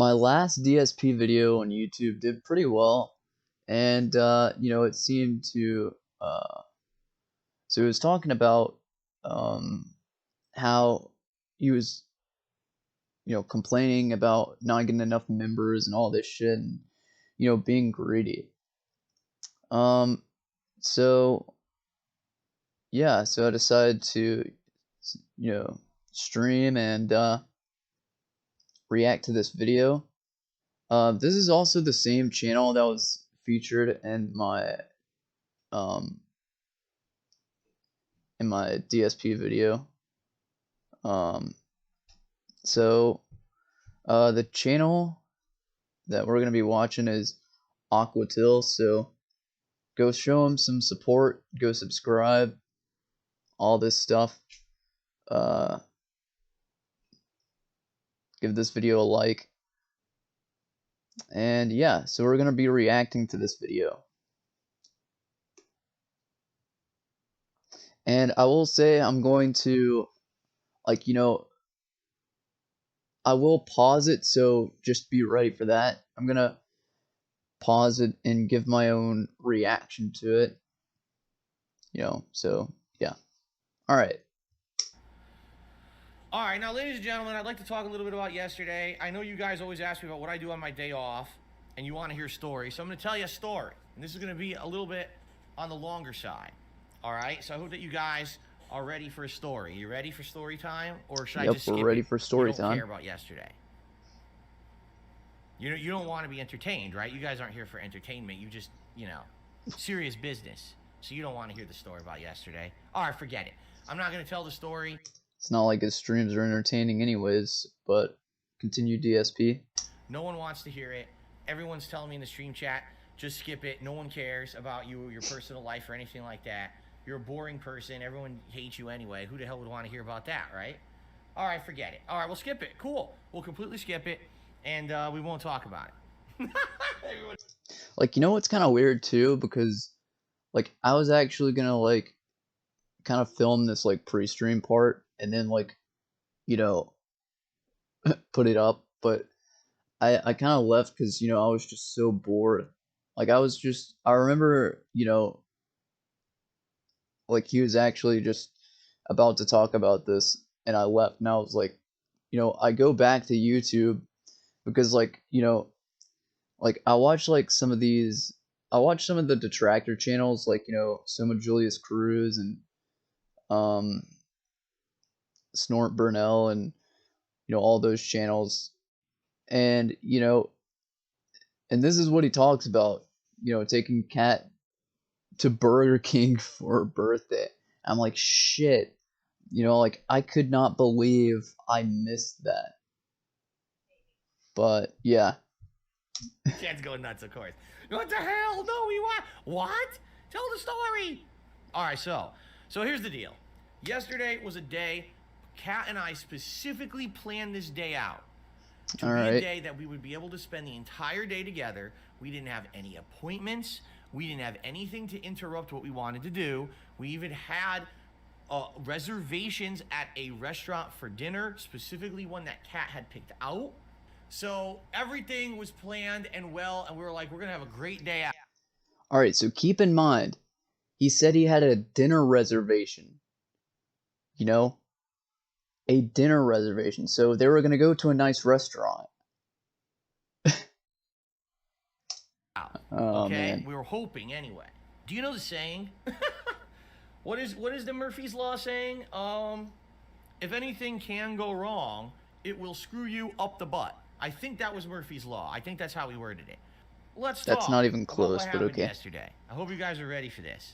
my last DSP video on YouTube did pretty well, and it seemed to so it was talking about um, how he was complaining about not getting enough members and all this shit, and being greedy. Um, so yeah, so I decided to stream and react to this video. This is also the same channel that was featured um, in my DSP video. So the channel that we're gonna be watching is Aquatil. So go show him some support. Go subscribe. All this stuff. Give this video a like. And yeah, so we're gonna be reacting to this video. And I will say I'm going to, I will pause it, so just be ready for that. I'm gonna pause it and give my own reaction to it. So yeah. Alright. Alright, now ladies and gentlemen, I'd like to talk a little bit about yesterday. I know you guys always ask me about what I do on my day off, and you want to hear stories, so I'm going to tell you a story. And this is going to be a little bit on the longer side. Alright, so I hope that you guys are ready for a story. You ready for story time? Or should I just skip we're ready it? for story You don't time. care about yesterday. You don't want to be entertained, right? You guys aren't here for entertainment. You just, serious business. So you don't want to hear the story about yesterday. Alright, forget it. I'm not going to tell the story. It's not like his streams are entertaining anyways, but continue DSP. No one wants to hear it. Everyone's telling me in the stream chat, just skip it. No one cares about you, your personal life, or anything like that. You're a boring person. Everyone hates you anyway. Who the hell would want to hear about that, right? All right, forget it. All right, we'll skip it. Cool. We'll completely skip it, and we won't talk about it. What's kind of weird too, because I was actually gonna kind of film this pre-stream part and then put it up, but I kind of left because I was just so bored. I remember he was actually just about to talk about this, and I left, and I was like, I go back to YouTube because I watch some of these. I watch some of the detractor channels, Soma Julius Cruz and Snort Burnell and all those channels, and and this is what he talks about, taking Kat to Burger King for her birthday. I'm like, shit, I could not believe I missed that. But yeah. Chad's going nuts, of course. What the hell? No, what? Tell the story. All right, so here's the deal. Yesterday was a day Kat and I specifically planned this day out to be a day that we would be able to spend the entire day together. We didn't have any appointments. We didn't have anything to interrupt what we wanted to do. We even had reservations at a restaurant for dinner, specifically one that Kat had picked out. So everything was planned and well, and we were like, we're going to have a great day out. All right, so keep in mind, he said he had a dinner reservation. A dinner reservation. So they were going to go to a nice restaurant. Oh, okay, man. We were hoping anyway. Do you know the saying? What is the Murphy's Law saying? If anything can go wrong, it will screw you up the butt. I think that was Murphy's Law. I think that's how we worded it. Let's talk. That's not even close, but okay. Yesterday. I hope you guys are ready for this.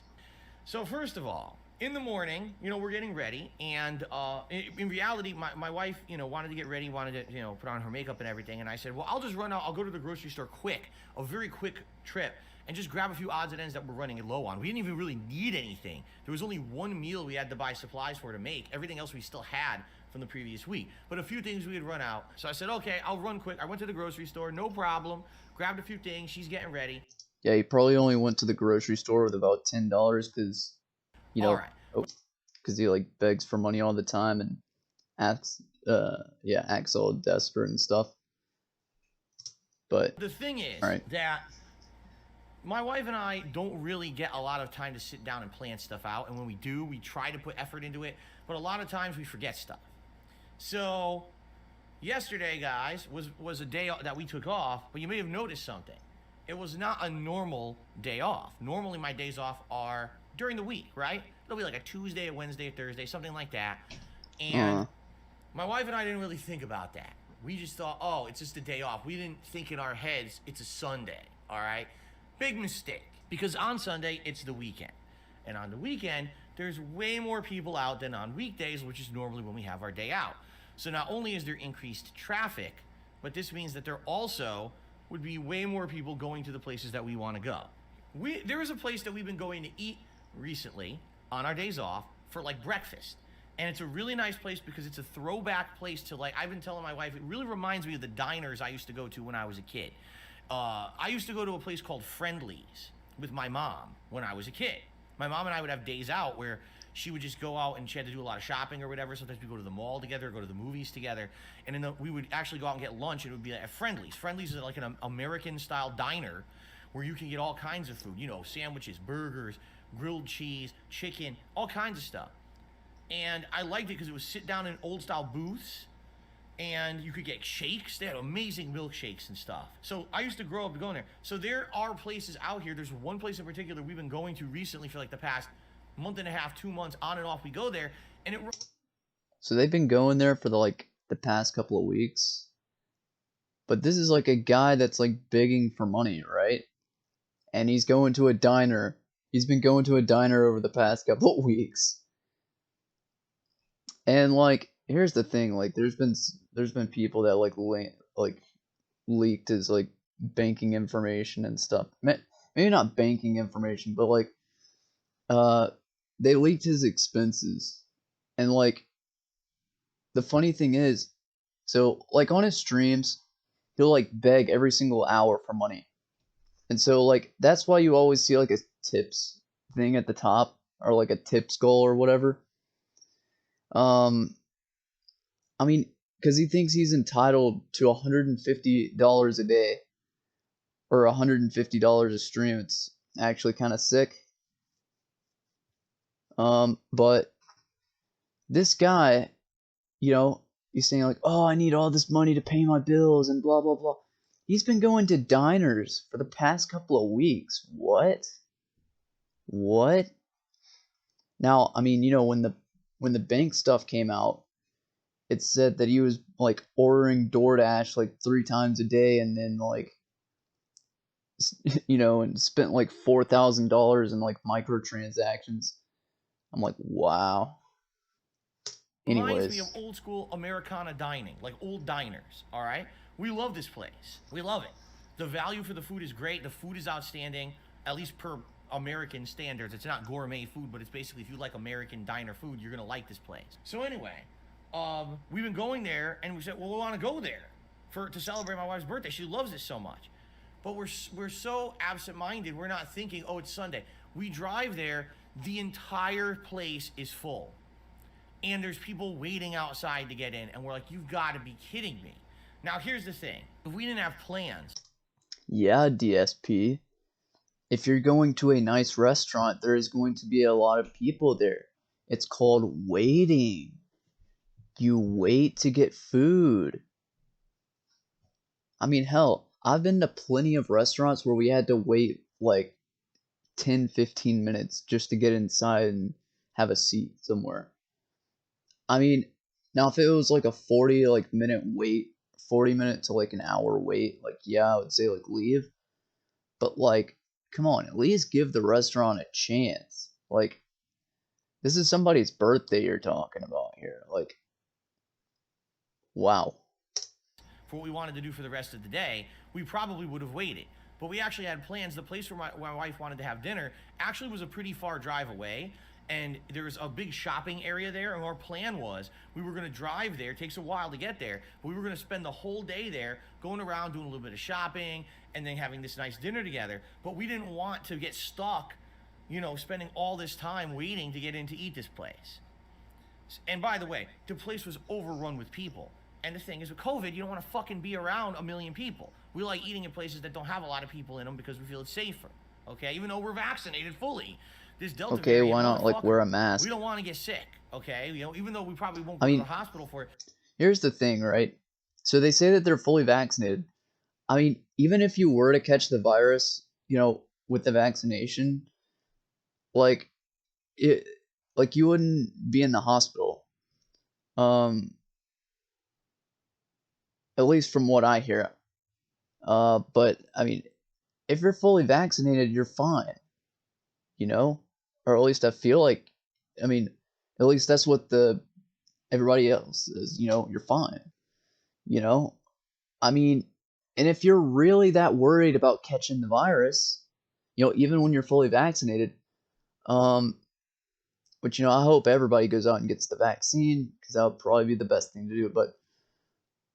So first of all, in the morning, we're getting ready, and in reality, my wife, wanted to get ready, wanted to, put on her makeup and everything, and I said, well, I'll just run out, I'll go to the grocery store quick, a very quick trip, and just grab a few odds and ends that we're running low on. We didn't even really need anything. There was only one meal we had to buy supplies for to make. Everything else we still had from the previous week, but a few things we had run out. So I said, okay, I'll run quick. I went to the grocery store, no problem, grabbed a few things, she's getting ready. Yeah, he probably only went to the grocery store with about $10 because, all right. Because he begs for money all the time and acts all desperate and stuff. But The thing all is right. that my wife and I don't really get a lot of time to sit down and plan stuff out. And when we do, we try to put effort into it. But a lot of times we forget stuff. So yesterday, guys, was a day that we took off, but you may have noticed something. It was not a normal day off. Normally, my days off are during the week, right? It'll be like a Tuesday, a Wednesday, a Thursday, something like that. And Uh, my wife and I didn't really think about that. We just thought, oh, it's just a day off. We didn't think in our heads it's a Sunday, all right? Big mistake. Because on Sunday, it's the weekend. And on the weekend, there's way more people out than on weekdays, which is normally when we have our day out. So not only is there increased traffic, but this means that there also would be way more people going to the places that we want to go. There is a place that we've been going to eat recently on our days off for like breakfast. And it's a really nice place because it's a throwback place to, like, I've been telling my wife, it really reminds me of the diners I used to go to when I was a kid. I used to go to a place called Friendly's with my mom when I was a kid. My mom and I would have days out where she would just go out and she had to do a lot of shopping or whatever. Sometimes we go to the mall together, go to the movies together, and then we would actually go out and get lunch, and it would be at Friendly's. Friendly's is like an American-style diner where you can get all kinds of food, you know, sandwiches, burgers, grilled cheese, chicken, all kinds of stuff. And I liked it because it was sit down in old style booths, and you could get shakes. They had amazing milkshakes and stuff. So I used to grow up going there. So there are places out here. There's one place in particular we've been going to recently for like the past month and a half, 2 months, on and off. We go there, and it. so they've been going there for the past couple of weeks. But this is like a guy that's like begging for money, right? And he's going to a diner. He's been going to a diner over the past couple of weeks. And like, here's the thing: like, there's been people that like leaked his like banking information and stuff. Maybe not banking information, but like, uh, they leaked his expenses. And like, the funny thing is, so like on his streams, he'll like beg every single hour for money. And so like that's why you always see like a tips thing at the top, or like a tips goal or whatever. Um I mean, cuz he thinks he's entitled to $150 a day or $150 a stream. It's actually kind of sick. But this guy, you know, he's saying like, "Oh, I need all this money to pay my bills and blah blah blah." He's been going to diners for the past couple of weeks. What? What? Now, I mean, when the bank stuff came out, it said that he was like ordering DoorDash like 3 times a day, and then like and spent like $4,000 in like microtransactions. I'm like, wow. Reminds me of Anyways, old school Americana dining, like old diners, all right? We love this place. We love it. The value for the food is great. The food is outstanding, at least per American standards. It's not gourmet food, but it's basically, if you like American diner food, you're going to like this place. So anyway, we've been going there, and we said, well, we want to go there to celebrate my wife's birthday. She loves it so much. But we're so absent-minded, we're not thinking, oh, it's Sunday. We drive there, the entire place is full. And there's people waiting outside to get in, and we're like, you've got to be kidding me. Now, here's the thing. If we didn't have plans. yeah, DSP. If you're going to a nice restaurant, there is going to be a lot of people there. It's called waiting. You wait to get food. I mean, hell, I've been to plenty of restaurants where we had to wait like 10, 15 minutes just to get inside and have a seat somewhere. I mean, now if it was like a 40 like minute wait, 40 minute to like an hour wait, like yeah, I would say like leave. But like, come on, at least give the restaurant a chance. Like, this is somebody's birthday you're talking about here. Like, wow. For what we wanted to do for the rest of the day, we probably would have waited. But we actually had plans. The place where my wife wanted to have dinner actually was a pretty far drive away. And there was a big shopping area there. And our plan was we were going to drive there. It takes a while to get there. But we were going to spend the whole day there going around doing a little bit of shopping and then having this nice dinner together. But we didn't want to get stuck, spending all this time waiting to get in to eat this place. And by the way, the place was overrun with people. And the thing is, with COVID, you don't want to fucking be around a million people. We like eating in places that don't have a lot of people in them because we feel it's safer. Okay, even though we're vaccinated fully, this Delta Okay, variant, why not like wear motherfucker, a we mask? don't want to get sick. Okay, even though we probably won't I go to the mean, hospital for it. here's the thing, right? So they say that they're fully vaccinated. I mean, even if you were to catch the virus, with the vaccination, like it, like you wouldn't be in the hospital. Um, at least from what I hear. But I mean, if you're fully vaccinated, you're fine, you know? Or at least I feel like, I mean, at least that's what the everybody else is, you're fine, you know? I mean, and if you're really that worried about catching the virus, even when you're fully vaccinated, um, which, I hope everybody goes out and gets the vaccine because that would probably be the best thing to do. But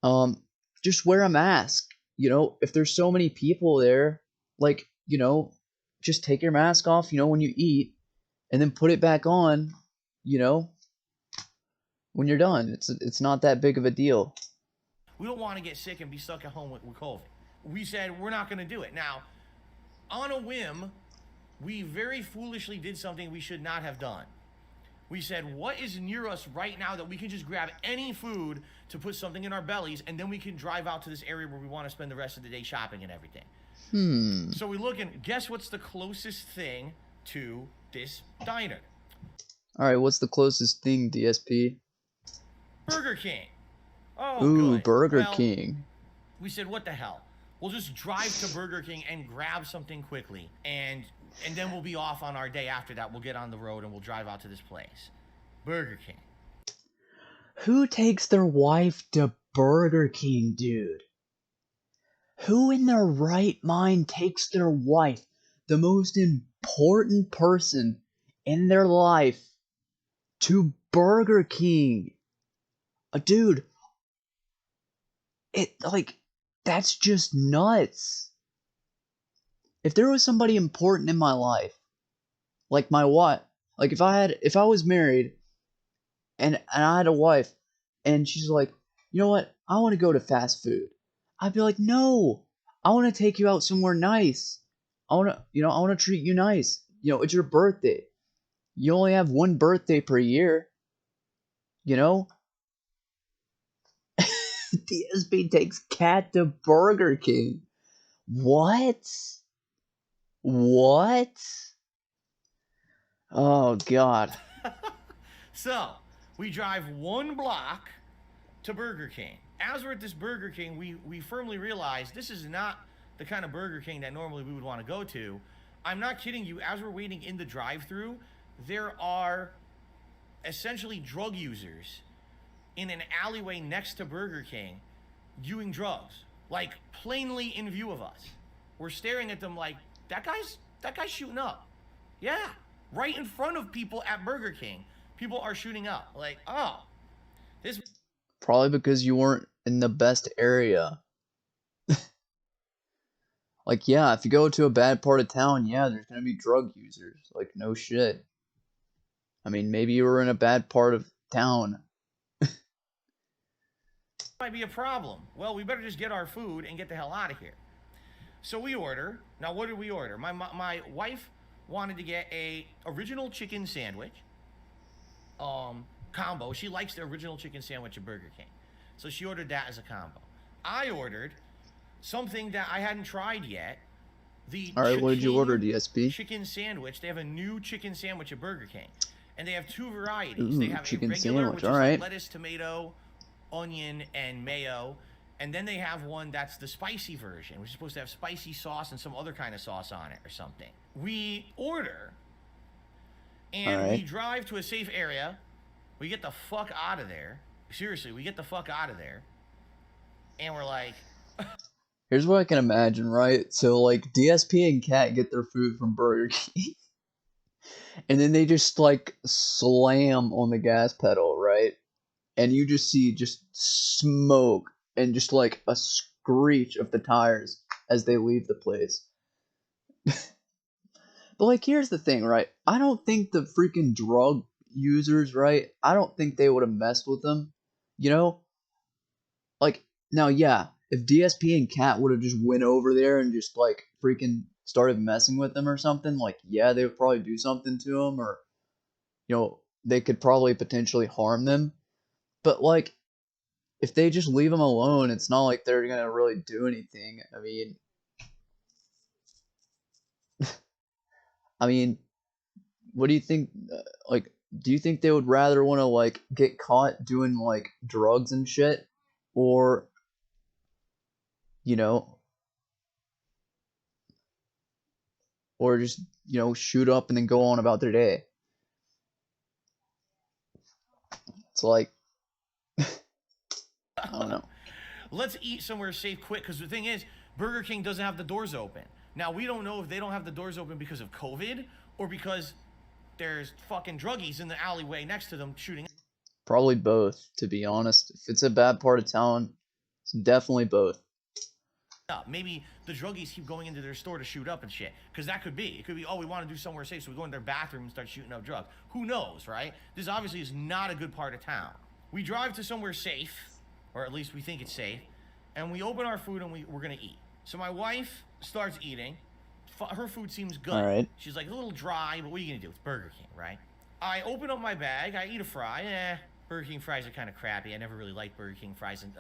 um, just wear a mask. If there's so many people there, like, just take your mask off, when you eat, and then put it back on, you know, when you're done. It's not that big of a deal. We don't want to get sick and be stuck at home with COVID. We said we're not going to do it. Now, on a whim, we very foolishly did something we should not have done. We said, what is near us right now that we can just grab any food to put something in our bellies, and then we can drive out to this area where we want to spend the rest of the day shopping and everything. So we look and guess what's the closest thing to this diner? All right, what's the closest thing, DSP? Burger King. Oh, Ooh, good. Burger Well, King. we said, what the hell? We'll just drive to Burger King and grab something quickly, and then we'll be off on our day after that. We'll get on the road and we'll drive out to this place. Burger King. Who takes their wife to Burger King, dude? Who in their right mind takes their wife, the most important person in their life, to Burger King? Dude, that's just nuts. If there was somebody important in my life, like my wife, like if I was married and I had a wife and she's like, you know what, I want to go to fast food, I'd be like, no, I want to take you out somewhere nice. I want to treat you nice. It's your birthday. You only have one birthday per year, you know? DSP takes Kat to Burger King. What? What? Oh, God. So, we drive one block to Burger King. As we're at this Burger King, we firmly realize this is not the kind of Burger King that normally we would want to go to. I'm not kidding you. As we're waiting in the drive-thru, there are essentially drug users in an alleyway next to Burger King doing drugs, like plainly in view of us. We're staring at them like that guy's shooting up. Yeah, right in front of people at Burger King. People are shooting up. Like, oh, this. Probably because you weren't in the best area. Like, yeah, if you go to a bad part of town, yeah, there's gonna be drug users. Like, no shit. I mean, maybe you were in a bad part of town. Might be a problem. Well, we better just get our food and get the hell out of here. So we order. Now, what did we order? My wife wanted to get a original chicken sandwich combo. She likes the original chicken sandwich at Burger King, so she ordered that as a combo. I ordered something that I hadn't tried yet. The All right, what did you order, DSP? chicken sandwich. They have a new chicken sandwich at Burger King, and they have two varieties. Ooh, They have chicken a regular, sandwich. which All is right. like lettuce, tomato, onion, and mayo. And then they have one that's the spicy version, which is supposed to have spicy sauce and some other kind of sauce on it or something. We order, and we drive to a safe area. We get the fuck out of there. Seriously, we get the fuck out of there. And we're like... Here's what I can imagine, right? So, like, DSP and Kat get their food from Burger King. And then they just, like, slam on the gas pedal, right? And you just see just smoke and just, like, a screech of the tires as they leave the place. But, like, here's the thing, right? I don't think the freaking drug users, right? I don't think they would have messed with them, you know? like now, yeah, if DSP and Kat would have just went over there and just like freaking started messing with them or something, like yeah, they would probably do something to them, or they could probably potentially harm them. But like if they just leave them alone, it's not like they're gonna really do anything. I mean, what do you think? Like, do you think they would rather want to like get caught doing like drugs and shit, or you know, or just shoot up and then go on about their day? It's like I don't know. Let's eat somewhere safe quick, because the thing is, Burger King doesn't have the doors open. Now, we don't know if they don't have the doors open because of COVID or because there's fucking druggies in the alleyway next to them shooting Probably both, to be honest. If it's a bad part of town, it's definitely both. up. Maybe the druggies keep going into their store to shoot up and shit. Because that could be. It could be, oh, we want to do somewhere safe, so we go in their bathroom and start shooting up drugs. Who knows, right? This obviously is not a good part of town. We drive to somewhere safe, or at least we think it's safe, and we open our food and we're going to eat. So my wife starts eating. Her food seems good. All right. She's like a little dry, but what are you going to do? It's Burger King, right? I open up my bag. I eat a fry. Burger King fries are kind of crappy. I never really liked Burger King fries. And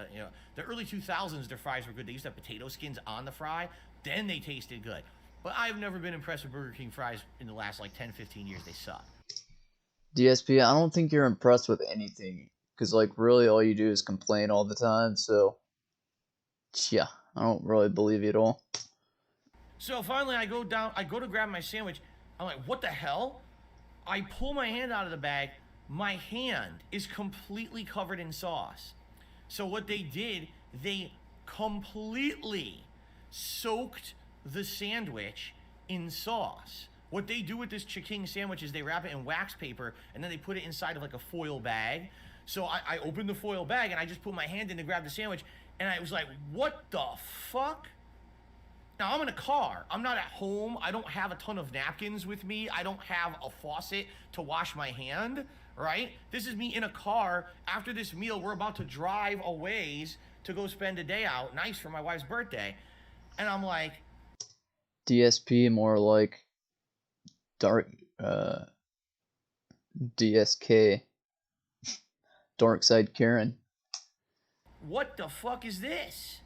the early 2000s, their fries were good. They used to have potato skins on the fry. Then they tasted good. But I've never been impressed with Burger King fries in the last like 10, 15 years. They suck. DSP, I don't think you're impressed with anything, because like really all you do is complain all the time. So yeah, I don't really believe you at all. So finally, I go to grab my sandwich. I'm like, what the hell? I pull my hand out of the bag. My hand is completely covered in sauce. So what they did, they completely soaked the sandwich in sauce. What they do with this chicken sandwich is they wrap it in wax paper and then they put it inside of like a foil bag. So I opened the foil bag and I just put my hand in to grab the sandwich, and I was like, what the fuck? Now, I'm in a car. I'm not at home. I don't have a ton of napkins with me. I don't have a faucet to wash my hand, right? This is me in a car. After this meal, we're about to drive a ways to go spend a day out. Nice for my wife's birthday. And I'm like, DSP more like dark DSK, Dark Side Karen. what the fuck is this?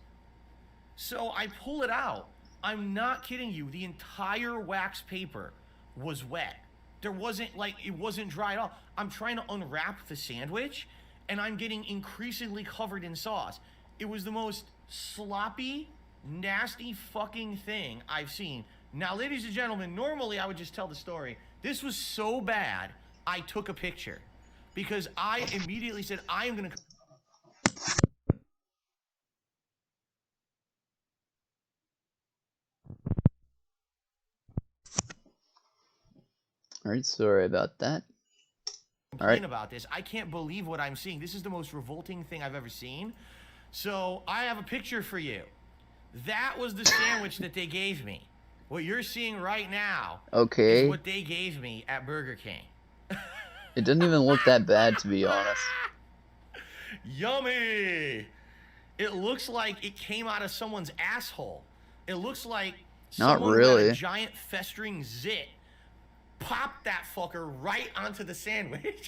So I pull it out. I'm not kidding you. The entire wax paper was wet. There wasn't it wasn't dry at all. I'm trying to unwrap the sandwich and I'm getting increasingly covered in sauce. It was the most sloppy, nasty fucking thing I've seen. Now, ladies and gentlemen, normally I would just tell the story. This was so bad, I took a picture because I immediately said, I am going to. All right, sorry about that. Complain about this. I can't believe what I'm seeing. This is the most revolting thing I've ever seen. So I have a picture for you. That was the sandwich that they gave me. What you're seeing right now is what they gave me at Burger King. It didn't even look that bad, to be honest. Yummy! It looks like it came out of someone's asshole. It looks like Not someone really. had a giant festering zit, popped that fucker right onto the sandwich.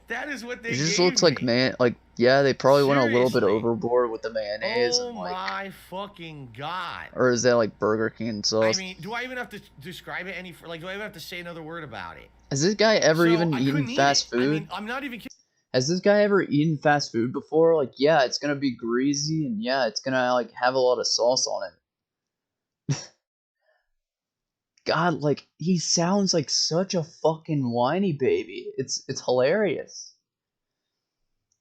That is what they It just gave looks like me. yeah, they probably went a little bit Seriously. overboard with the mayonnaise. Oh and like, my fucking god. or is that like Burger King sauce? I mean, do I even have to describe it do I even have to say another word about it? Has this guy ever even I eaten couldn't eat fast it. food? I mean, I'm not even kidding. Has this guy ever eaten fast food before? Like, yeah, it's gonna be greasy, and yeah, it's gonna like have a lot of sauce on it. God, like he sounds like such a fucking whiny baby. It's hilarious.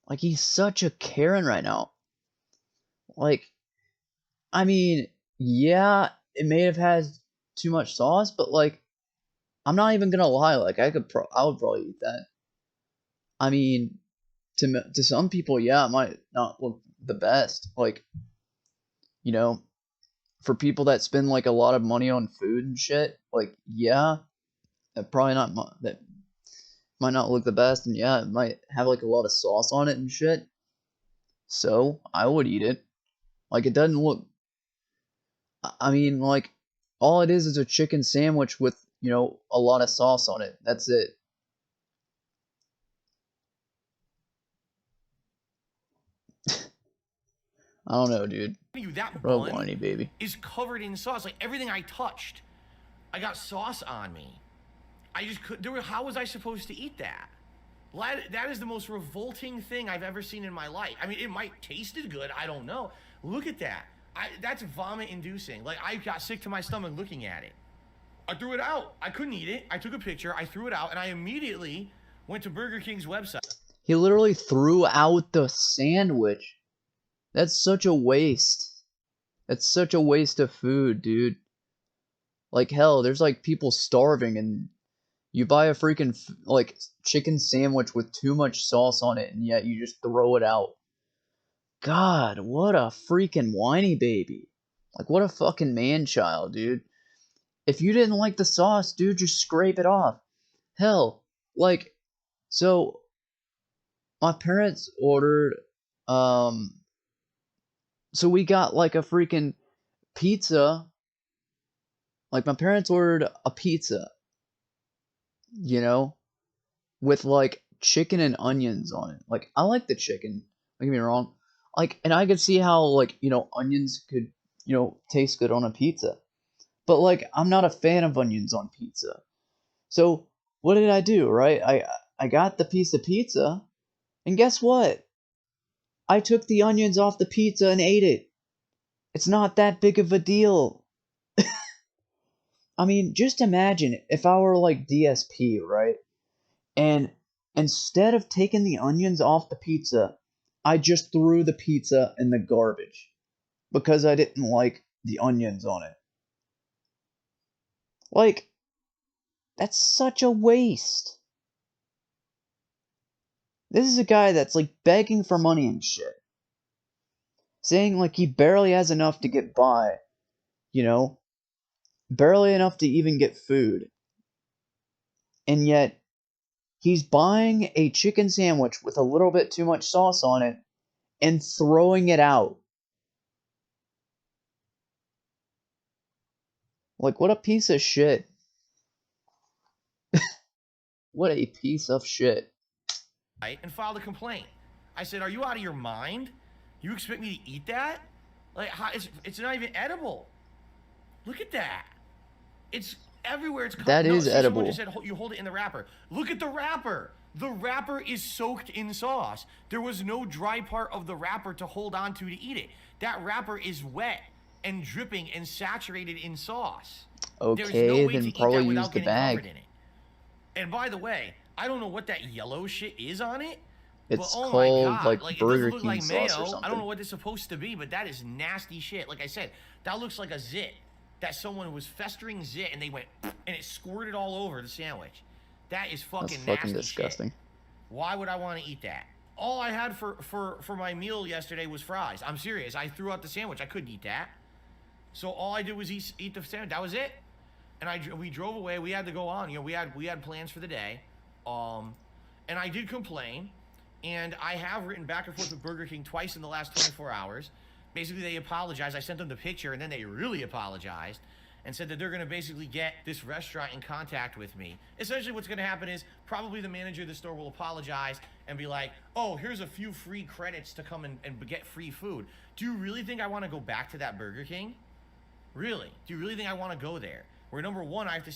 Like he's such a Karen right now. Like, I mean, yeah, it may have had too much sauce, but like, I'm not even gonna lie. Like, I would probably eat that. I mean, to some people, yeah, it might not look the best. Like, for people that spend like a lot of money on food and shit, like, yeah, that might not look the best, and yeah, it might have like a lot of sauce on it and shit. So I would eat it. Like, it doesn't look. I mean, like, all it is a chicken sandwich with, a lot of sauce on it. That's it. I don't know, dude. You, that What a bun whiny baby. is covered in sauce. Like everything I touched, I got sauce on me. I just could. How was I supposed to eat that? That is the most revolting thing I've ever seen in my life. I mean, it might tasted good. I don't know. Look at that. That's vomit inducing. Like I got sick to my stomach looking at it. I threw it out. I couldn't eat it. I took a picture. I threw it out, and I immediately went to Burger King's website. He literally threw out the sandwich. That's such a waste. That's such a waste of food, dude. Like, hell, there's like people starving, and you buy a freaking like chicken sandwich with too much sauce on it, and yet you just throw it out. God, what a freaking whiny baby. Like, what a fucking man child, dude. If you didn't like the sauce, dude, just scrape it off. Hell, like, so my parents ordered, um, so we got like a freaking pizza. Like, my parents ordered a pizza, you know, with like chicken and onions on it. Like, I like the chicken, don't get me wrong. Like, and I could see how, like, onions could, taste good on a pizza. But like, I'm not a fan of onions on pizza. So what did I do, right? I got the piece of pizza, and guess what? I took the onions off the pizza and ate it. It's not that big of a deal. I mean, just imagine if I were like DSP, right? And instead of taking the onions off the pizza, I just threw the pizza in the garbage because I didn't like the onions on it. Like, that's such a waste. This is a guy that's like begging for money and shit. Saying like he barely has enough to get by, you know? Barely enough to even get food. And yet, he's buying a chicken sandwich with a little bit too much sauce on it and throwing it out. Like, what a piece of shit. What a piece of shit. And filed a complaint. I said, "Are you out of your mind? You expect me to eat that? Like, it's not even edible. Look at that. It's everywhere. It's That no. is See, someone edible. just said you hold it in the wrapper. Look at the wrapper. The wrapper is soaked in sauce. There was no dry part of the wrapper to hold on to eat it. That wrapper is wet and dripping and saturated in sauce. There's no Okay, way to then eat probably that use without the getting covered bag. in it. And by the way, I don't know what that yellow shit is on it, but It's oh my called god, like like it doesn't Burger look King like sauce or mayo. I don't something. know what it's supposed to be, but that is nasty shit. Like I said, that looks like a zit that someone was festering zit and they went and it squirted all over the sandwich. That is That's fucking fucking nasty shit. disgusting. Why would I want to eat that? All I had for my meal yesterday was fries. I'm serious. I threw out the sandwich. I couldn't eat that. So all I did was eat the sandwich. That was it. And we drove away. We had to go on. We had plans for the day. And I did complain, and I have written back and forth with Burger King twice in the last 24 hours. Basically, they apologized. I sent them the picture, and then they really apologized and said that they're going to basically get this restaurant in contact with me. Essentially, what's going to happen is probably the manager of the store will apologize and be like, oh, here's a few free credits to come and get free food. Do you really think I want to go back to that Burger King? Really? Do you really think I want to go there? Where number one, I have to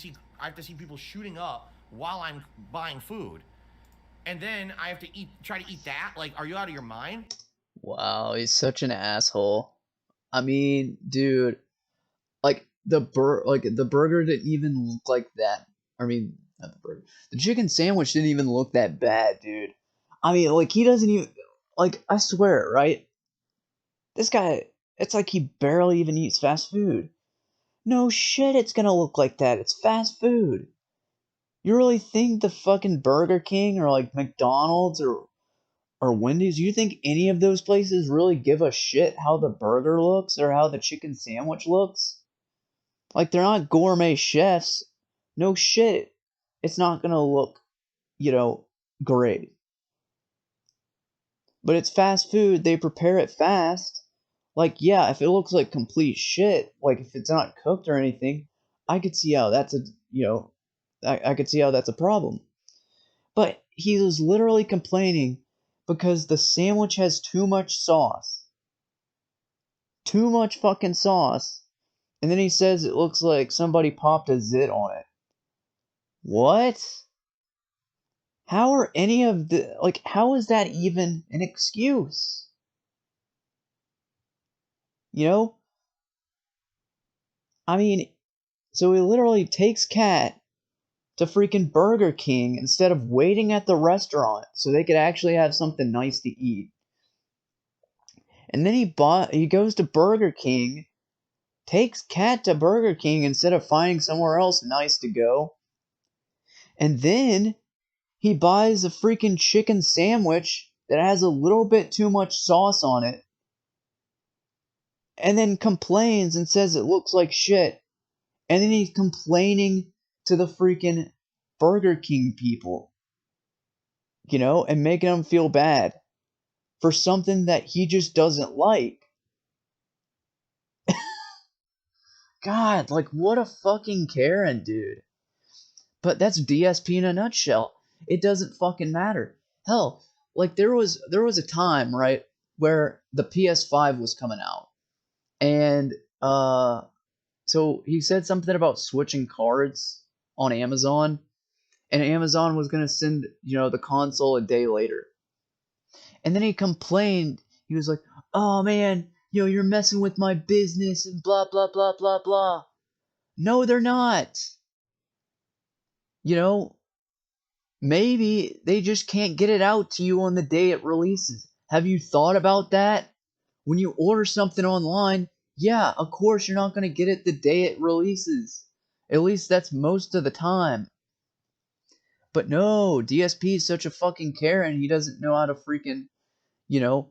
see people shooting up while I'm buying food. And then I have to try to eat that? Like, are you out of your mind? Wow, he's such an asshole. I mean, dude, like the burger didn't even look like that. I mean, not the burger. The chicken sandwich didn't even look that bad, dude. I mean, like, he doesn't even, like, I swear, right? This guy, it's like he barely even eats fast food. No shit, it's gonna look like that. It's fast food. You really think the fucking Burger King or like McDonald's or Wendy's, you think any of those places really give a shit how the burger looks or how the chicken sandwich looks? Like, they're not gourmet chefs. No shit. It's not gonna look, great. but it's fast food. They prepare it fast. Like, yeah, if it looks like complete shit, like if it's not cooked or anything, I could see how that's a, I could see how that's a problem. But he was literally complaining because the sandwich has too much sauce. Too much fucking sauce. And then he says it looks like somebody popped a zit on it. What? How are any of the, like, how is that even an excuse? You know? I mean, so he literally takes Kat to freaking Burger King instead of waiting at the restaurant so they could actually have something nice to eat. And then he goes to Burger King, takes Kat to Burger King instead of finding somewhere else nice to go. And then he buys a freaking chicken sandwich that has a little bit too much sauce on it. And then complains and says it looks like shit. And then he's complaining to the freaking Burger King people, and making them feel bad for something that he just doesn't like. God, like, what a fucking Karen, dude. But that's DSP in a nutshell. It doesn't fucking matter. Hell, like there was a time, right, where the PS5 was coming out. And so he said something about switching cards on Amazon, and Amazon was going to send, the console a day later. And then he complained. He was like, "Oh man, you're messing with my business and blah blah blah blah blah." No, they're not. You know, maybe they just can't get it out to you on the day it releases. Have you thought about that? When you order something online, yeah, of course you're not going to get it the day it releases. At least that's most of the time. But no, DSP is such a fucking Karen. He doesn't know how to freaking, you know,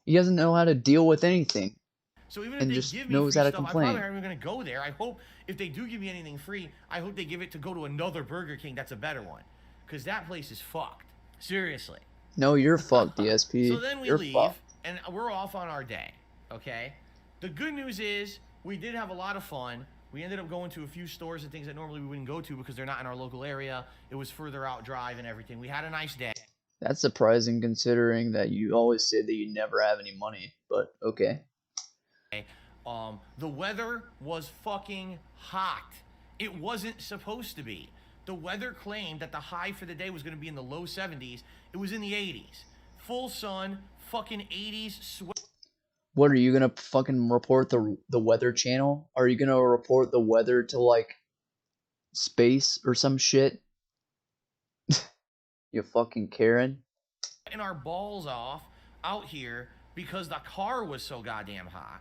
he doesn't know how to deal with anything So even if and they just give me knows free how to stuff, I probably complain. aren't even going to go there. I hope if they do give me anything free, I hope they give it to go to another Burger King that's a better one. Because that place is fucked. Seriously. No, you're fucked, So DSP. then we You're leave, fucked. and we're off on our day. Okay? The good news is we did have a lot of fun. We ended up going to a few stores and things that normally we wouldn't go to because they're not in our local area. It was further out drive and everything. We had a nice day. That's surprising considering that you always say that you never have any money, but okay. The weather was fucking hot. It wasn't supposed to be. The weather claimed that the high for the day was going to be in the low 70s. It was in the 80s. Full sun, fucking 80s sweat. What, are you gonna fucking report the weather channel? Are you gonna report the weather to like space or some shit? You fucking Karen. And our balls off out here because the car was so goddamn hot.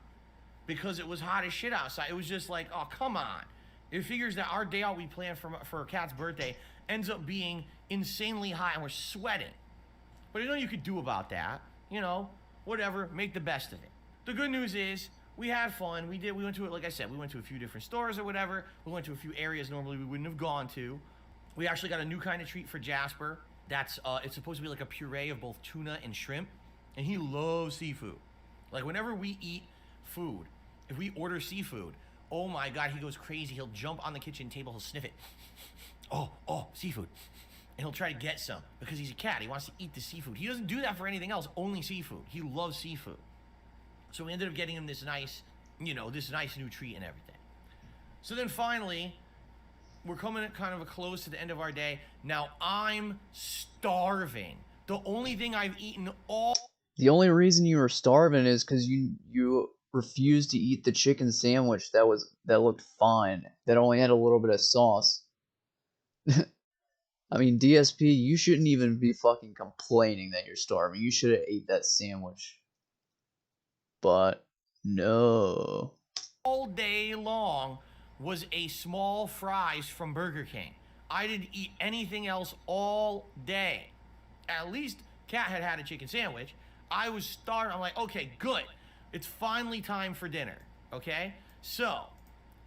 Because it was hot as shit outside. It was just like, oh, come on. It figures that our day out we planned for Kat's birthday ends up being insanely hot and we're sweating. But you know you could do about that. Whatever, make the best of it. The good news is we had fun. We went to it, like I said, we went to a few different stores or whatever. We went to a few areas normally we wouldn't have gone to. We actually got a new kind of treat for Jasper. That's it's supposed to be like a puree of both tuna and shrimp. And he loves seafood. Like whenever we eat food, if we order seafood, oh my God, he goes crazy. He'll jump on the kitchen table, he'll sniff it. Oh, seafood. And he'll try to get some because he's a cat. He wants to eat the seafood. He doesn't do that for anything else, only seafood. He loves seafood. So we ended up getting him this nice new treat and everything. So then finally, we're coming at kind of a close to the end of our day. Now I'm starving. The only thing I've eaten all... The only reason you were starving is because you refused to eat the chicken sandwich that looked fine, that only had a little bit of sauce. I mean, DSP, you shouldn't even be fucking complaining that you're starving. You should have ate that sandwich. But no. all day long was a small fries from Burger King. I didn't eat anything else all day. At least Kat had had a chicken sandwich. I was starving. I'm like, okay, good. It's finally time for dinner. Okay? So,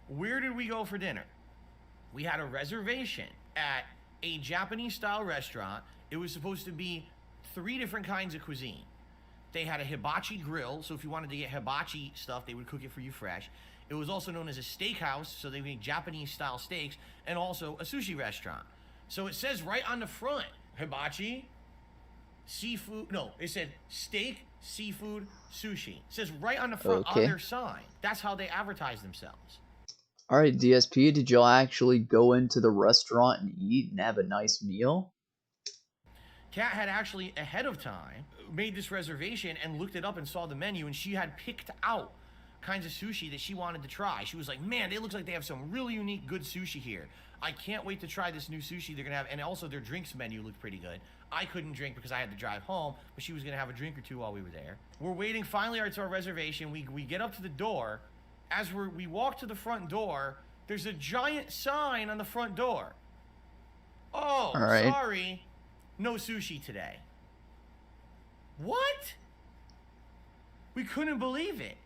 where did we go for dinner? We had a reservation at a Japanese style restaurant. It was supposed to be 3 different kinds of cuisine. They had a hibachi grill, so if you wanted to get hibachi stuff, they would cook it for you fresh. It was also known as a steakhouse, so they make Japanese style steaks, and also a sushi restaurant. So it says right on the front, hibachi, seafood. No, it said steak, seafood, sushi. It says right on the front on Okay. their sign. That's how they advertise themselves. All right, DSP, did y'all actually go into the restaurant and eat and have a nice meal? Kat had actually, ahead of time, made this reservation and looked it up and saw the menu, and she had picked out kinds of sushi that she wanted to try. She was like, man, it looks like they have some really unique, good sushi here. I can't wait to try this new sushi they're gonna have. And also their drinks menu looked pretty good. I couldn't drink because I had to drive home, but she was gonna have a drink or two while we were there. We're waiting finally to our reservation. We get up to the door. As we walk to the front door, there's a giant sign on the front door. Oh, All right. sorry, no sushi today. What? We couldn't believe it.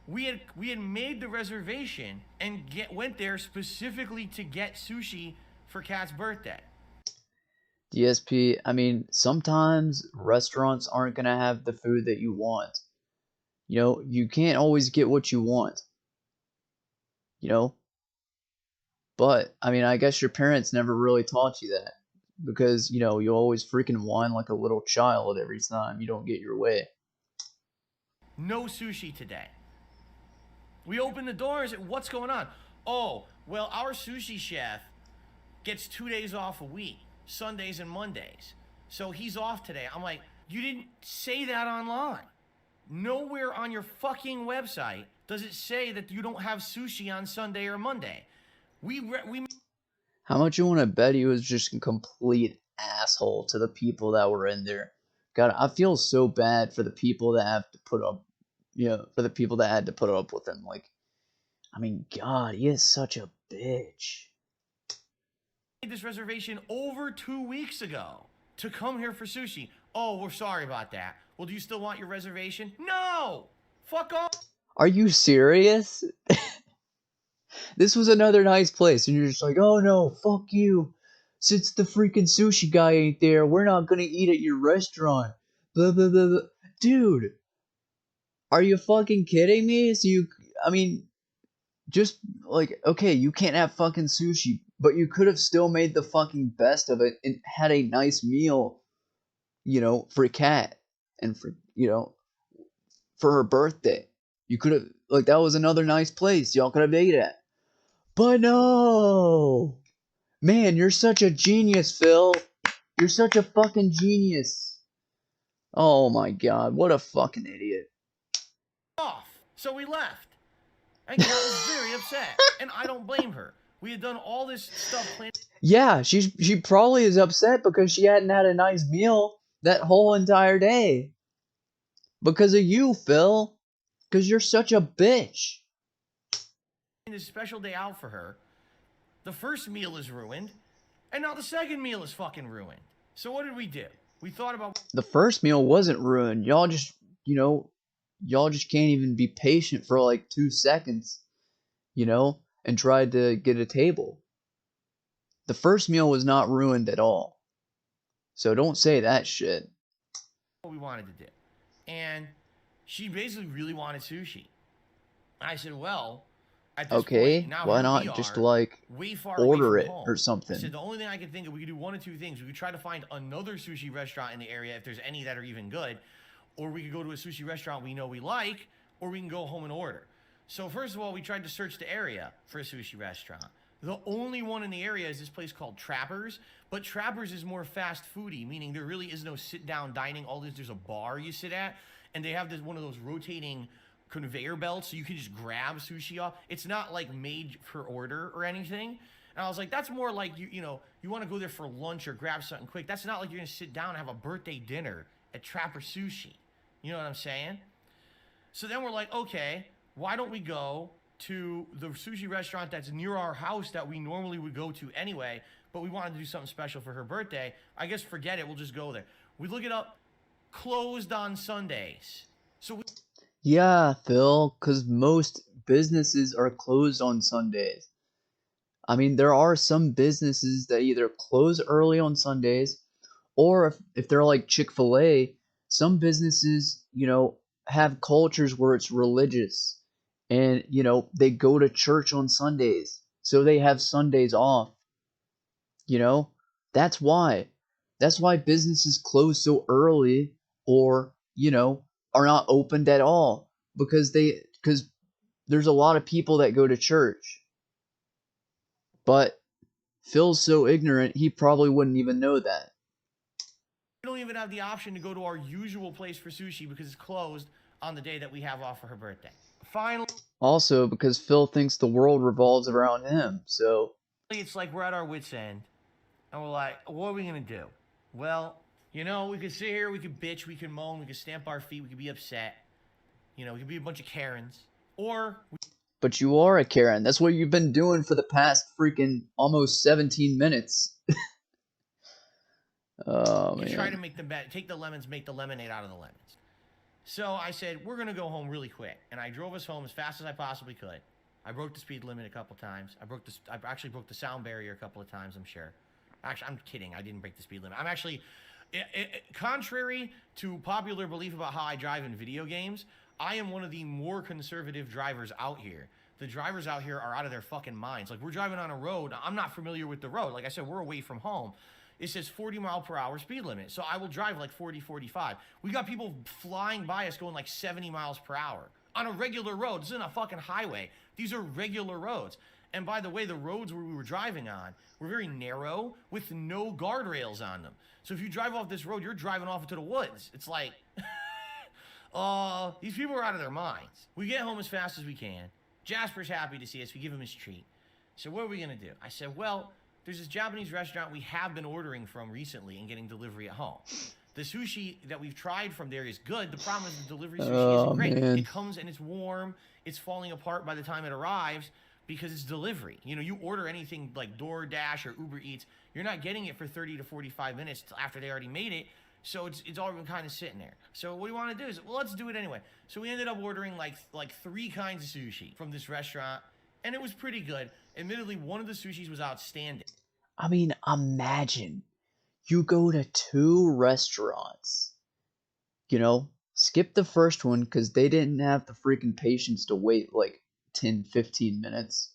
We had made the reservation and went there specifically to get sushi for Kat's birthday. DSP, I mean, sometimes restaurants aren't going to have the food that you want. You know, you can't always get what you want. You know? But, I mean, I guess your parents never really taught you that. Because, you know, you always freaking whine like a little child every time you don't get your way. No sushi today. We open the doors and what's going on? Oh, well, our sushi chef gets 2 days off a week, Sundays and Mondays. So he's off today. I'm like, you didn't say that online. Nowhere on your fucking website does it say that you don't have sushi on Sunday or Monday. How much you want to bet he was just a complete asshole to the people that were in there? God, I feel so bad for the people that have to put up, you know, for the people that had to put up with him. Like, I mean, God, he is such a bitch. Made this reservation over 2 weeks ago to come here for sushi. Oh, we're sorry about that. Well, do you still want your reservation? No! Fuck off! Are you serious? This was another nice place, and you're just like, oh no, fuck you. Since the freaking sushi guy ain't there, we're not gonna eat at your restaurant. Blah, blah, blah, blah. Dude, are you fucking kidding me? I mean, just like, okay, you can't have fucking sushi, but you could have still made the fucking best of it and had a nice meal, you know, for Kat and for, you know, for her birthday. You could have, like, that was another nice place y'all could have ate at. But no! Man, you're such a genius, Phil. You're such a fucking genius. Oh my god, what a fucking idiot. Off. So we left. And Kat was very upset. And I don't blame her. We had done all this stuff planned. Yeah, she probably is upset because she hadn't had a nice meal that whole entire day. Because of you, Phil. Because you're such a bitch. This special day out for her. The first meal is ruined. And now the second meal is fucking ruined. So what did we do? We thought about... The first meal wasn't ruined. Y'all just, you know, y'all just can't even be patient for like 2 seconds, you know, and tried to get a table. The first meal was not ruined at all. So don't say that shit. What we wanted to do. And she basically really wanted sushi. I said, well, at this point, now why here not we are, just like way far order away it from home. or something? I said, the only thing I can think of, we could do one of two things. We could try to find another sushi restaurant in the area, if there's any that are even good, or we could go to a sushi restaurant we know we like, or we can go home and order. So first of all, we tried to search the area for a sushi restaurant. The only one in the area is this place called Trappers, but Trappers is more fast foody, meaning there really is no sit-down dining. All there's a bar you sit at, and they have this one of those rotating conveyor belts, so you can just grab sushi off. It's not like made for order or anything. And I was like, that's more like you know, you want to go there for lunch or grab something quick. That's not like you're gonna sit down and have a birthday dinner at Trapper Sushi. You know what I'm saying? So then we're like, okay, why don't we go to the sushi restaurant that's near our house that we normally would go to anyway, but we wanted to do something special for her birthday. I guess forget it, we'll just go there. We look it up, closed on Sundays. So Yeah, Phil, because most businesses are closed on Sundays. I mean, there are some businesses that either close early on Sundays Or if they're like Chick-fil-A, some businesses, have cultures where it's religious and, they go to church on Sundays. So they have Sundays off, you know? That's why. That's why businesses close so early or, are not opened at all because there's a lot of people that go to church. But Phil's so ignorant, he probably wouldn't even know that. We don't even have the option to go to our usual place for sushi because it's closed on the day that we have off for her birthday. Finally, Also, because Phil thinks the world revolves around him, so. it's like we're at our wits' end, and we're like, what are we gonna do? Well, we could sit here, we could bitch, we could moan, we could stamp our feet, we could be upset. We could be a bunch of Karens, or But you are a Karen. That's what you've been doing for the past freaking almost 17 minutes. Oh, we try to man. make take the lemons, make the lemonade out of the lemons. So I said, we're gonna go home really quick, and I drove us home as fast as I possibly could. I broke the speed limit a couple times. I actually broke the sound barrier a couple of times, I'm sure. Actually, I'm kidding. I didn't break the speed limit. I'm actually, contrary to popular belief about how I drive in video games, I am one of the more conservative drivers out here. The drivers out here are out of their fucking minds. Like, we're driving on a road. I'm not familiar with the road. Like I said, we're away from home. It says 40-mile-per-hour speed limit. So I will drive like 40, 45. We got people flying by us going like 70 miles per hour on a regular road. This isn't a fucking highway. These are regular roads. And by the way, the roads where we were driving on were very narrow with no guardrails on them. So if you drive off this road, you're driving off into the woods. It's like, these people are out of their minds. We get home as fast as we can. Jasper's happy to see us. We give him his treat. So what are we going to do? I said, well, there's this Japanese restaurant we have been ordering from recently and getting delivery at home. The sushi that we've tried from there is good. The problem is the delivery sushi Oh, isn't great. man. It comes and it's warm. It's falling apart by the time it arrives because it's delivery. You order anything like DoorDash or Uber Eats, you're not getting it for 30 to 45 minutes after they already made it. So it's all been kind of sitting there. So what we want to do is, well, let's do it anyway. So we ended up ordering like 3 kinds of sushi from this restaurant, and it was pretty good. Admittedly, one of the sushis was outstanding. I mean, imagine you go to 2 restaurants, skip the first one because they didn't have the freaking patience to wait like 10, 15 minutes.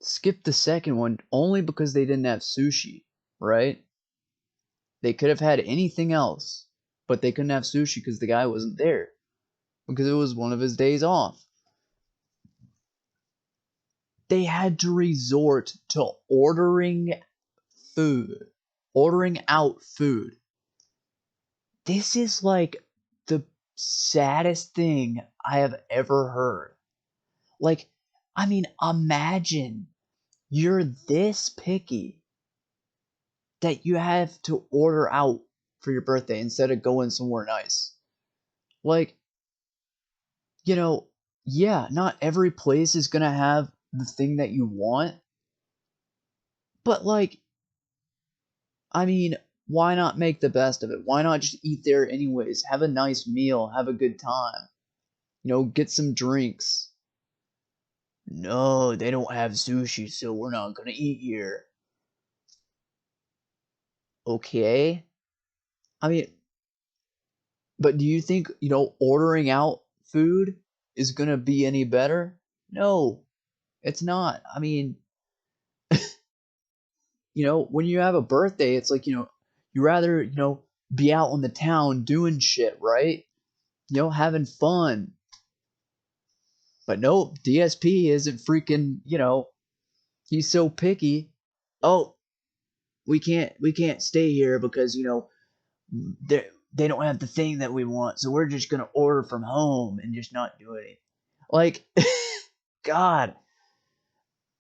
Skip the second one only because they didn't have sushi, right? They could have had anything else, but they couldn't have sushi because the guy wasn't there because it was one of his days off. They had to resort to ordering out food. This is like the saddest thing I have ever heard. Like, I mean, imagine you're this picky that you have to order out for your birthday instead of going somewhere nice. Like, yeah, not every place is going to have the thing that you want. But, like, I mean, why not make the best of it? Why not just eat there anyways? Have a nice meal, have a good time. Get some drinks. No, they don't have sushi, so we're not going to eat here. Okay. I mean, but do you think, ordering out food is going to be any better? No, it's not. I mean, when you have a birthday, it's like, you rather, be out on the town doing shit, right? Having fun. But no, DSP isn't freaking, he's so picky. Oh, we can't stay here because, they don't have the thing that we want, so we're just gonna order from home and just not do it. Like, God,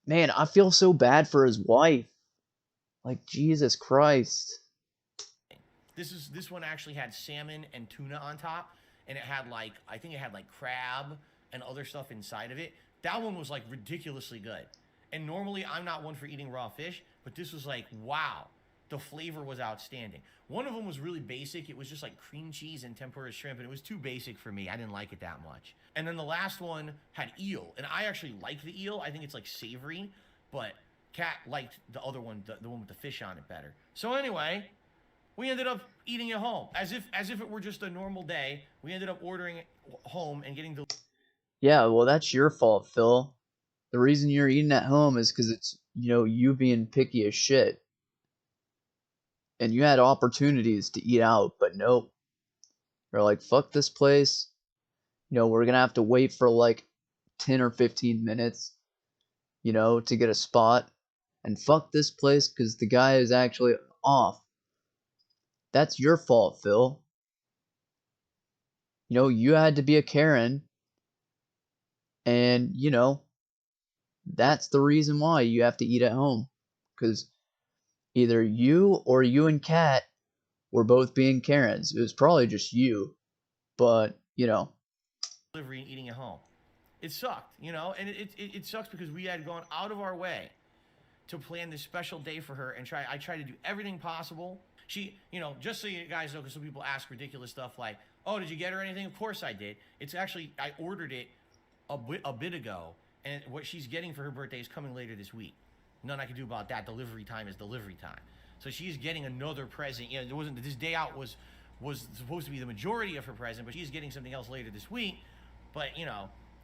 man, I feel so bad for his wife. Like, Jesus Christ. This one actually had salmon and tuna on top, and I think it had like crab and other stuff inside of it. That one was like ridiculously good. And normally I'm not one for eating raw fish, but this was like, wow. The flavor was outstanding. One of them was really basic. It was just like cream cheese and tempura shrimp, and it was too basic for me. I didn't like it that much. And then the last one had eel, and I actually like the eel. I think it's like savory, but Kat liked the other one, the one with the fish on it better. So anyway, We ended up eating at home as if it were just a normal day. We ended up ordering it home and getting Yeah, well, that's your fault, Phil. The reason you're eating at home is because it's, you being picky as shit. And you had opportunities to eat out, but nope. You're like, fuck this place. We're gonna have to wait for like 10 or 15 minutes, to get a spot. And fuck this place because the guy is actually off. That's your fault, Phil. You had to be a Karen, and, that's the reason why you have to eat at home. Because either you or you and Kat were both being Karens. It was probably just you, but, delivery and eating at home. It sucked, and it sucks because we had gone out of our way to plan this special day for her and I tried to do everything possible. She, just so you guys know, because some people ask ridiculous stuff like, oh, did you get her anything? Of course I did. It's actually, I ordered it a bit ago, and what she's getting for her birthday is coming later this week. Nothing I can do about that. Delivery time is delivery time. So she's getting another present. It wasn't, this day out was supposed to be the majority of her present, but she's getting something else later this week. But,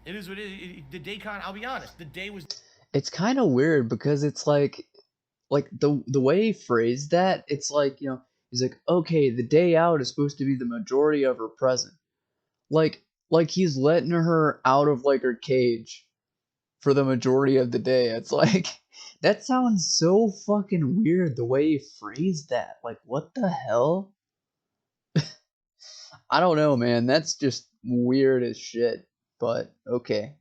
it is what it is. The day I'll be honest, the day was. It's kind of weird because it's like the way he phrased that, it's like, he's like, okay, the day out is supposed to be the majority of her present. Like he's letting her out of like her cage for the majority of the day. It's like that sounds so fucking weird the way he phrased that. Like, what the hell? I don't know, man. That's just weird as shit. But okay.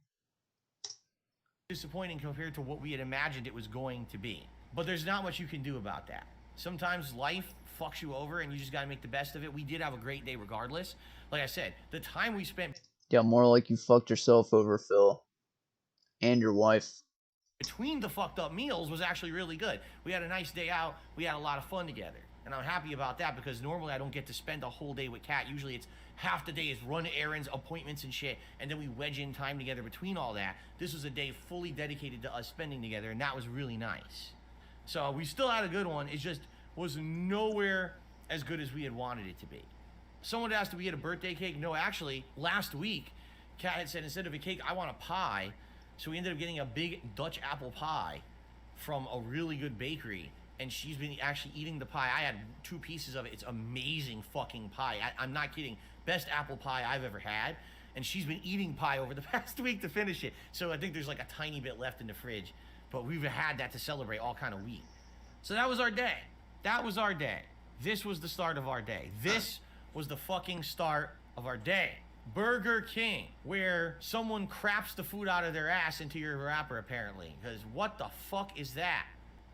Disappointing compared to what we had imagined it was going to be. But there's not much you can do about that. Sometimes life fucks you over and you just got to make the best of it. We did have a great day regardless. Like I said, the time we spent. Yeah, more like you fucked yourself over, Phil. And your wife. Between the fucked up meals was actually really good. We had a nice day out. We had a lot of fun together. And I'm happy about that because normally I don't get to spend a whole day with Kat. Usually it's half the day is run errands, appointments, and shit, and then we wedge in time together between all that. This was a day fully dedicated to us spending together, and that was really nice. So we still had a good one. It just was nowhere as good as we had wanted it to be. Someone asked if we get a birthday cake. No, actually, last week, Kat had said instead of a cake, I want a pie. So we ended up getting a big Dutch apple pie from a really good bakery. And she's been actually eating the pie. I had 2 pieces of it. It's amazing fucking pie. I'm not kidding. Best apple pie I've ever had. And she's been eating pie over the past week to finish it. So I think there's like a tiny bit left in the fridge. But we've had that to celebrate all kind of week. So that was our day. That was our day. This was the start of our day. This was the fucking start of our day. Burger King, where someone craps the food out of their ass into your wrapper, apparently. Because what the fuck is that?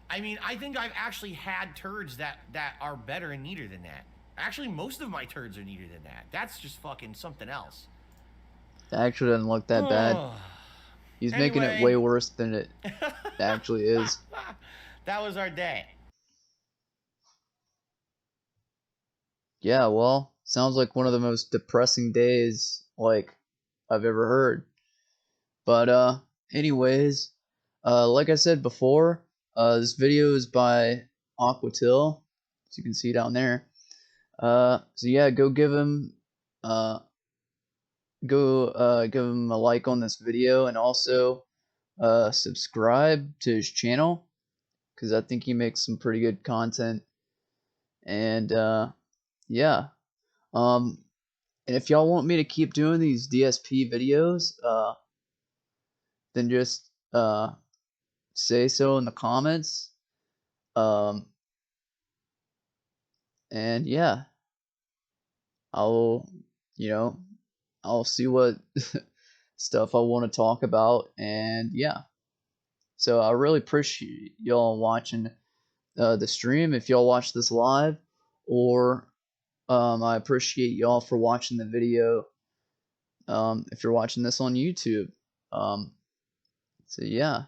I mean, I think I've actually had turds that are better and neater than that. Actually, most of my turds are neater than that. That's just fucking something else. It actually doesn't look that bad. He's making it way worse than it actually is. That was our day. Yeah, well, sounds like one of the most depressing days like I've ever heard. But anyways, like I said before, this video is by Aquatil, as you can see down there. So yeah, go give him give him a like on this video, and also subscribe to his channel because I think he makes some pretty good content. And yeah, and if y'all want me to keep doing these DSP videos, then just say so in the comments. And yeah, I'll, I'll see what stuff I want to talk about. And yeah, so I really appreciate y'all watching the stream if y'all watch this live, or I appreciate y'all for watching the video if you're watching this on YouTube. So yeah.